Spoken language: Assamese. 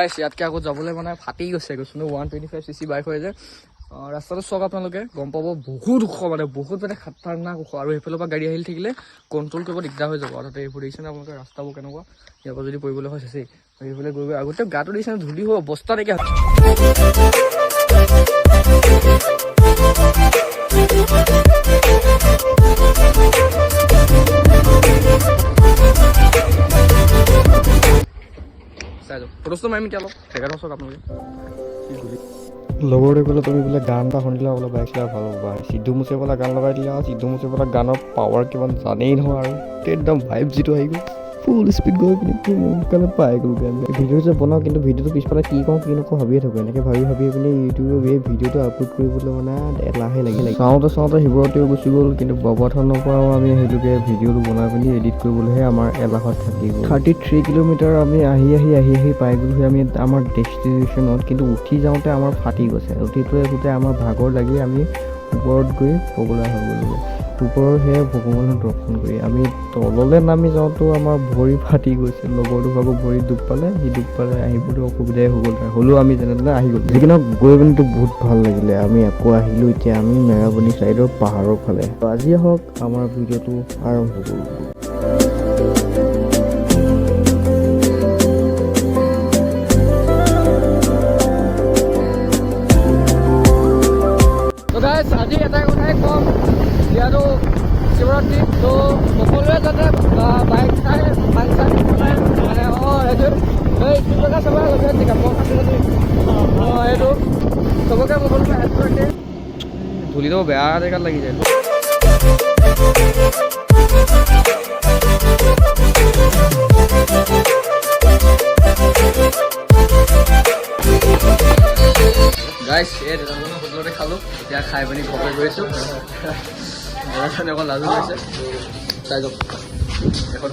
গাইছ ইয়াতকৈ আগত যাবলৈ মানে ফাটি গৈছে কৈছোঁ 125cc বাইক হয় যে ৰাস্তাটো চাওক আপোনালোকে গম পাব বহুত ওখ মানে খাতৰনাক ওখ আৰু সেইফালৰ পৰা গাড়ী আহি থাকিলে কণ্ট্ৰল কৰিব দিগদাৰ হৈ যাব আৰু তাতে এইবোৰ দেখিছেনে আপোনালোকে ৰাস্তাবোৰ কেনেকুৱা ইয়াৰ পৰা যদি পৰিবলৈ হয় চেচেই সেইফালে গৈ আগতে গাটো দেখিছেনে ধূলি হৈ অৱস্থা নাইকিয়া ফটোটো মাৰিম এতিয়া অলপ জেগাটো চাওক আপোনালোকে লগৰটোৱে ক'লে তুমি বোলে গান এটা শুনিলে বোলে বাইক চলাই ভাল পাবা সিদ্ধু মুছেৱালা গান লগাই দিলে আৰু সিদ্ধু মুছেৱালা গানৰ পাৱাৰ কিমান জানেই নহয় আৰু একদম ভাইব যিটো আহি গ'ল ফুল স্পীড গৈ পিনি সোনকালে পাই গ'ল ভিডিঅ' যে বনাওঁ কিন্তু ভিডিঅ'টো পিছফালে কি কওঁ কি নকওঁ ভাবিয়ে থাকোঁ এনেকৈ ভাবি পিনি ইউটিউবত এই ভিডিঅ'টো আপলোড কৰিবলৈ মানে এলাহে লাগিল চাওঁতে শিৱৰাত্ৰিও গুচি গ'ল কিন্তু ববাথানৰ পৰাও আমি সেইটোকে ভিডিঅ'টো বনাই পিনি এডিট কৰিবলৈহে আমাৰ এলাহত থাকি গ'ল 33 কিলোমিটাৰ আমি আহি পাই গ'লোহি আমি আমাৰ ডেষ্টিনেশ্যনত কিন্তু উঠি যাওঁতে আমাৰ ফাটি গৈছে উঠোতে আমাৰ ভাগৰ লাগি আমি ওপৰত গৈ পগলা হৈ গ'লোঁ ওপৰৰ সেয়া ভগৱানক দৰ্শন কৰি আমি তললৈ নামি যাওঁতেও আমাৰ ভৰি ফাটি গৈছে লগৰটো ভাগৰ ভৰি দুখ পালে আহিবলৈ অসুবিধাই হৈ গ'ল হ'লেও আমি যেনে তেনে আহি গ'লোঁ যিকি নহওক গৈ পিনিতো বহুত ভাল লাগিলে আমি আকৌ আহিলোঁ এতিয়া আমি মেৰাবনী ছাইডৰ পাহাৰৰ ফালে আজি হওক আমাৰ ভিডিঅ'টো আৰম্ভ কৰোঁ আজি এটা কথাই ক'ম ইয়াতো শিৱৰাত্ৰি তো সকলোৱে যাতে বাইক চাই মানে সেইটো এই জেগা চবে গৈছে ঠিক আছে সেইটো চবকে সকলোকে হেল্প কৰিছে ধূলিটো বেয়া জেগাত লাগি যায় গাইছ এই দাদাজনৰ হোটেলতে খালোঁ এতিয়া খাই পিনি ঘৰলৈ গৈ আছোঁ অকণ লাজু হৈছে চাই যাওক এখন